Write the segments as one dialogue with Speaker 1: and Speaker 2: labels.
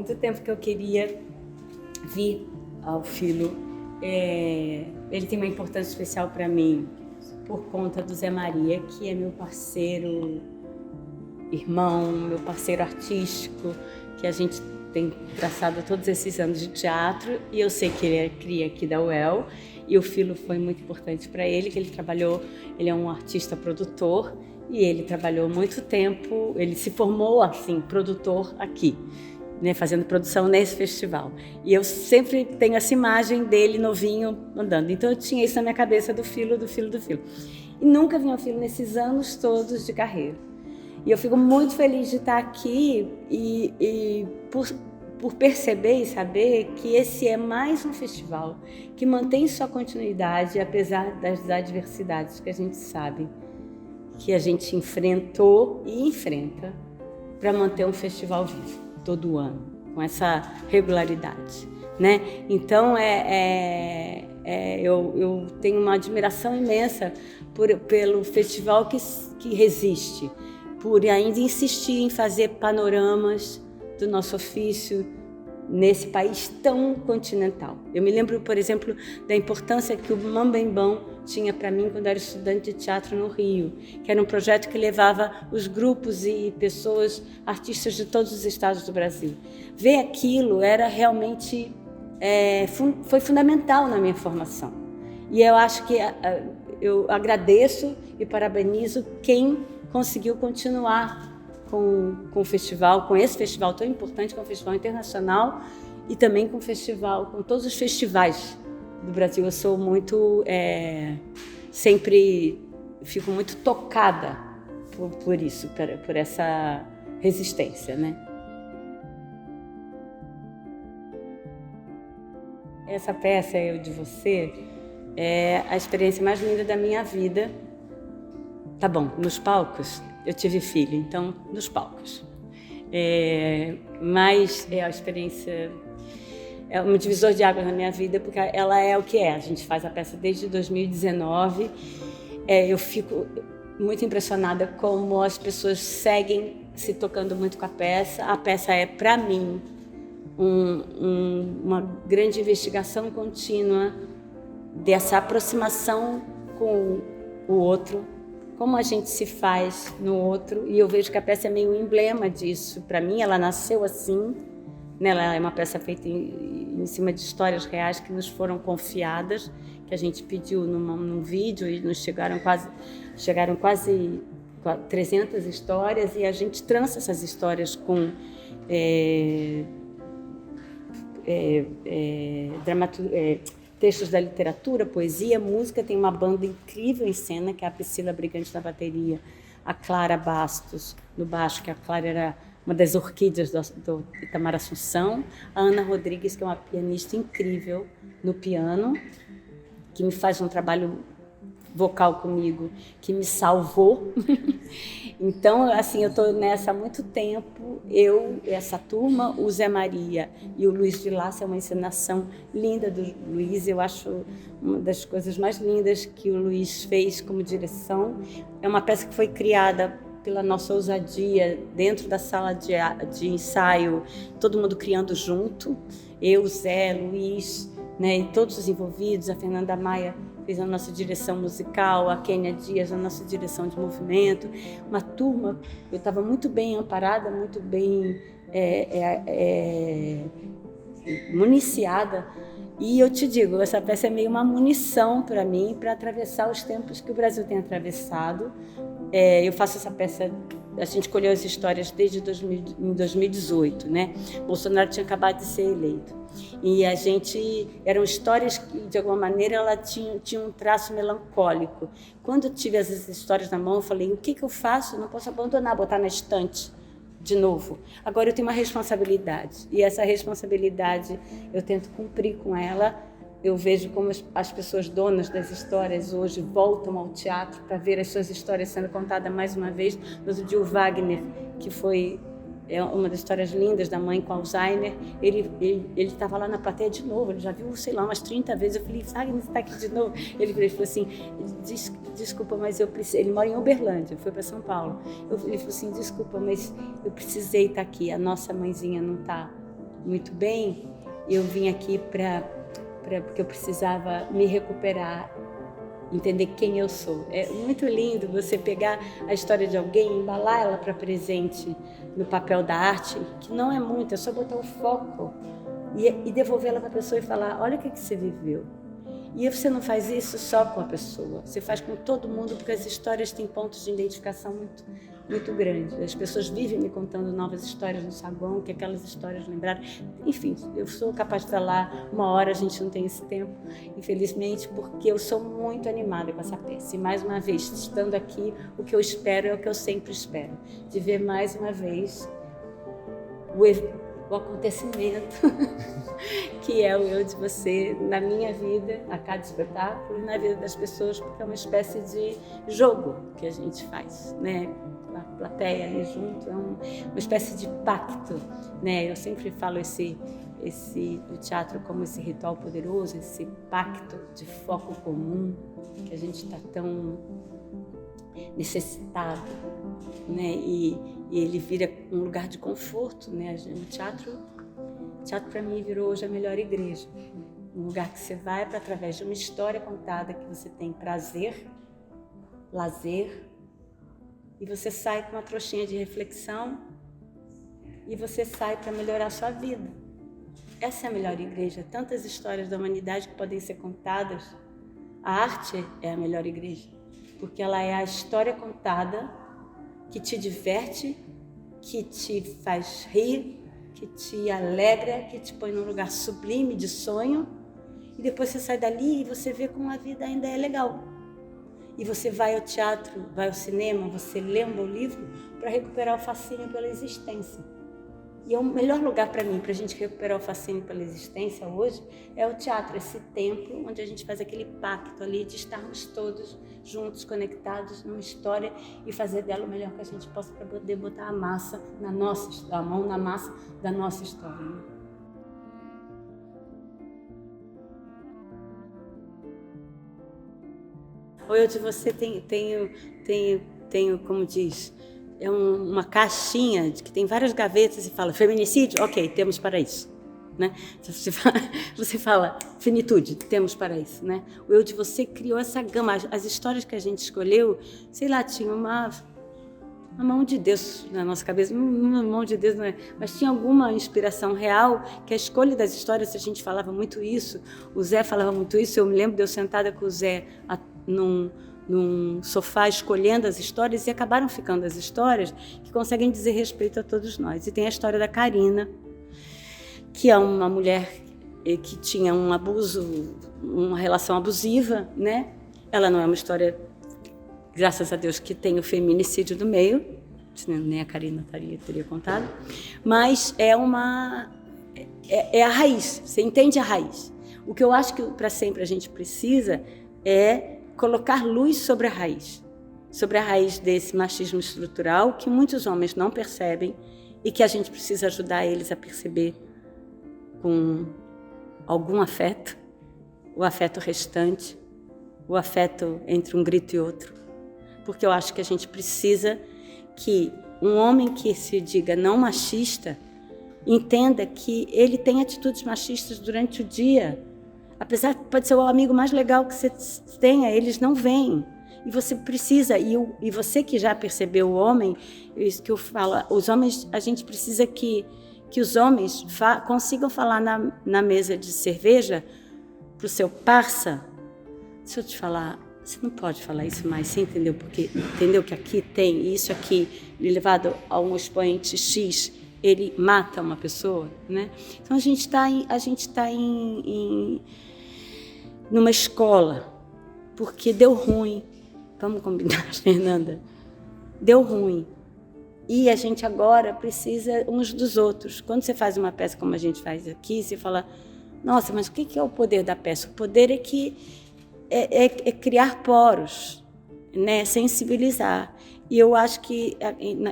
Speaker 1: muito tempo que eu queria vir ao Filo. Ele tem uma importância especial para mim por conta do Zé Maria, que é meu parceiro, irmão, meu parceiro artístico, que a gente tem traçado todos esses anos de teatro, e eu sei que ele é cria aqui da UEL, e o Filo foi muito importante para ele, que ele é um artista produtor, e ele trabalhou muito tempo, ele se formou assim, produtor aqui, né, fazendo produção nesse festival. E eu sempre tenho essa imagem dele novinho andando. Então eu tinha isso na minha cabeça do Filo. E nunca vi um Filo nesses anos todos de carreira. E eu fico muito feliz de estar aqui e por perceber e saber que esse é mais um festival que mantém sua continuidade, apesar das adversidades que a gente sabe que a gente enfrentou e enfrenta para manter um festival vivo todo ano, com essa regularidade, né? Então, eu tenho uma admiração imensa pelo festival que resiste, por ainda insistir em fazer panoramas do nosso ofício nesse país tão continental. Eu me lembro, por exemplo, da importância que o Mambembão tinha para mim quando eu era estudante de teatro no Rio, que era um projeto que levava os grupos e pessoas, artistas de todos os estados do Brasil. Ver aquilo era realmente, foi fundamental na minha formação. E eu acho que eu agradeço e parabenizo quem conseguiu continuar com o festival, com esse festival tão importante, que é um festival internacional, e também com todos os festivais do Brasil. Eu sou muito, sempre fico muito tocada por isso, por essa resistência, né? Essa peça, Eu de Você, é a experiência mais linda da minha vida. Tá bom, nos palcos, eu tive filho, então nos palcos. Mas é a experiência, é um divisor de águas na minha vida, porque ela é o que é. A gente faz a peça desde 2019. Eu fico muito impressionada como as pessoas seguem se tocando muito com a peça. A peça é, para mim, uma grande investigação contínua dessa aproximação com o outro, como a gente se faz no outro, e eu vejo que a peça é meio um emblema disso. Para mim, ela nasceu assim, né? Ela é uma peça feita em cima de histórias reais que nos foram confiadas, que a gente pediu num vídeo, e nos chegaram quase 300 histórias, e a gente trança essas histórias com textos da literatura, poesia, música. Tem uma banda incrível em cena, que é a Priscila Brigante na bateria, a Clara Bastos no baixo, que a Clara era uma das orquídeas do Itamar Assunção, a Ana Rodrigues, que é uma pianista incrível no piano, que me faz um trabalho vocal comigo, que me salvou. Então, assim, eu estou nessa há muito tempo, essa turma, o Zé Maria e o Luiz Vilaça. É uma encenação linda do Luiz. Eu acho uma das coisas mais lindas que o Luiz fez como direção. É uma peça que foi criada pela nossa ousadia dentro da sala de ensaio, todo mundo criando junto, eu, Zé, Luiz, né, e todos os envolvidos. A Fernanda Maia fez a nossa direção musical, a Kênia Dias a nossa direção de movimento. Uma turma, eu estava muito bem amparada, muito bem municiada. E eu te digo, essa peça é meio uma munição para mim, para atravessar os tempos que o Brasil tem atravessado. Eu faço essa peça, a gente colheu as histórias desde 2018, né? Bolsonaro tinha acabado de ser eleito. E eram histórias que, de alguma maneira, ela tinha um traço melancólico. Quando eu tive essas histórias na mão, eu falei, o que eu faço? Eu não posso abandonar, botar na estante de novo. Agora eu tenho uma responsabilidade, e essa responsabilidade eu tento cumprir com ela. Eu vejo como as pessoas donas das histórias hoje voltam ao teatro para ver as suas histórias sendo contadas mais uma vez. No outro dia, o Wagner, que foi uma das histórias lindas da mãe com Alzheimer, ele estava lá na plateia de novo. Ele já viu, sei lá, umas 30 vezes. Eu falei, Wagner, você está aqui de novo? Ele falou assim, desculpa, mas eu preciso. Ele mora em Uberlândia, foi para São Paulo. Ele falou assim, desculpa, mas eu precisei estar aqui. A nossa mãezinha não está muito bem, eu vim aqui porque eu precisava me recuperar, entender quem eu sou. É muito lindo você pegar a história de alguém, embalar ela para presente no papel da arte, que não é muito, é só botar o foco e devolver ela para a pessoa e falar, olha o que você viveu. E você não faz isso só com a pessoa, você faz com todo mundo, porque as histórias têm pontos de identificação muito, muito grandes. As pessoas vivem me contando novas histórias no saguão, que aquelas histórias lembraram. Enfim, eu sou capaz de estar lá 1 hora, a gente não tem esse tempo, infelizmente, porque eu sou muito animada com essa peça. E mais uma vez, estando aqui, o que eu espero é o que eu sempre espero, de ver mais uma vez o acontecimento que é o Eu de Você na minha vida, a cada espetáculo, e na vida das pessoas, porque é uma espécie de jogo que a gente faz, né? A plateia ali junto, é uma espécie de pacto, né? Eu sempre falo o teatro como esse ritual poderoso, esse pacto de foco comum, que a gente está tão necessitado, né? E ele vira um lugar de conforto, né? O teatro para mim virou hoje a melhor igreja, um lugar que você vai para, através de uma história contada, que você tem prazer, lazer, e você sai com uma trouxinha de reflexão e você sai para melhorar a sua vida. Essa é a melhor igreja. Tantas histórias da humanidade que podem ser contadas. A arte é a melhor igreja, porque ela é a história contada que te diverte, que te faz rir, que te alegra, que te põe num lugar sublime de sonho, e depois você sai dali e você vê como a vida ainda é legal. E você vai ao teatro, vai ao cinema, você lê um bom livro para recuperar o fascínio pela existência. E é o melhor lugar para mim, para a gente recuperar o fascínio pela existência hoje, é o teatro, esse templo onde a gente faz aquele pacto ali de estarmos todos juntos, conectados numa história e fazer dela o melhor que a gente possa, para poder botar a mão na massa da nossa história. O Eu de Você tenho, como diz, é uma caixinha que tem várias gavetas e fala feminicídio, ok, temos para isso, né? Você fala finitude, temos para isso, né? O Eu de Você criou essa gama, as histórias que a gente escolheu, sei lá, tinha uma mão de Deus na nossa cabeça, uma mão de Deus não é, mas tinha alguma inspiração real, que a escolha das histórias, a gente falava muito isso, o Zé falava muito isso, eu me lembro de eu sentada com o Zé num sofá escolhendo as histórias, e acabaram ficando as histórias que conseguem dizer respeito a todos nós. E tem a história da Karina, que é uma mulher que tinha um abuso, uma relação abusiva, né? Ela não é uma história, graças a Deus, que tem o feminicídio no meio, nem a Karina teria contado, mas é a raiz, você entende a raiz. O que eu acho que para sempre a gente precisa é colocar luz sobre a raiz desse machismo estrutural que muitos homens não percebem e que a gente precisa ajudar eles a perceber com algum afeto, o afeto restante, o afeto entre um grito e outro. Porque eu acho que a gente precisa que um homem que se diga não machista entenda que ele tem atitudes machistas durante o dia. Apesar que pode ser o amigo mais legal que você tenha, eles não veem. E você precisa, e você que já percebeu o homem, isso que eu falo, os homens, a gente precisa que os homens consigam falar na mesa de cerveja para o seu parça. Se eu te falar, você não pode falar isso mais, você entendeu? Porque entendeu que aqui tem isso aqui, levado a um expoente X, ele mata uma pessoa, né? Então a gente está numa escola, porque deu ruim. Vamos combinar, Fernanda? Deu ruim. E a gente agora precisa uns dos outros. Quando você faz uma peça como a gente faz aqui, você fala, nossa, mas o que é o poder da peça? O poder é criar poros, né? Sensibilizar. E eu acho que,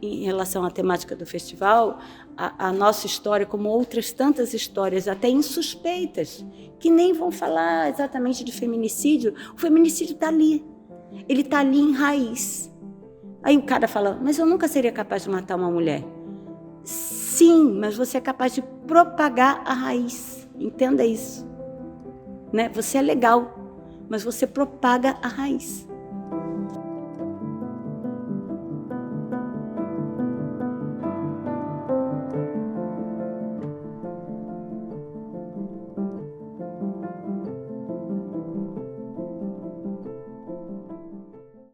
Speaker 1: em relação à temática do festival, a nossa história, como outras tantas histórias, até insuspeitas, que nem vão falar exatamente de feminicídio, o feminicídio está ali. Ele está ali em raiz. Aí o cara fala, mas eu nunca seria capaz de matar uma mulher. Sim, mas você é capaz de propagar a raiz. Entenda isso. Né? Você é legal, mas você propaga a raiz.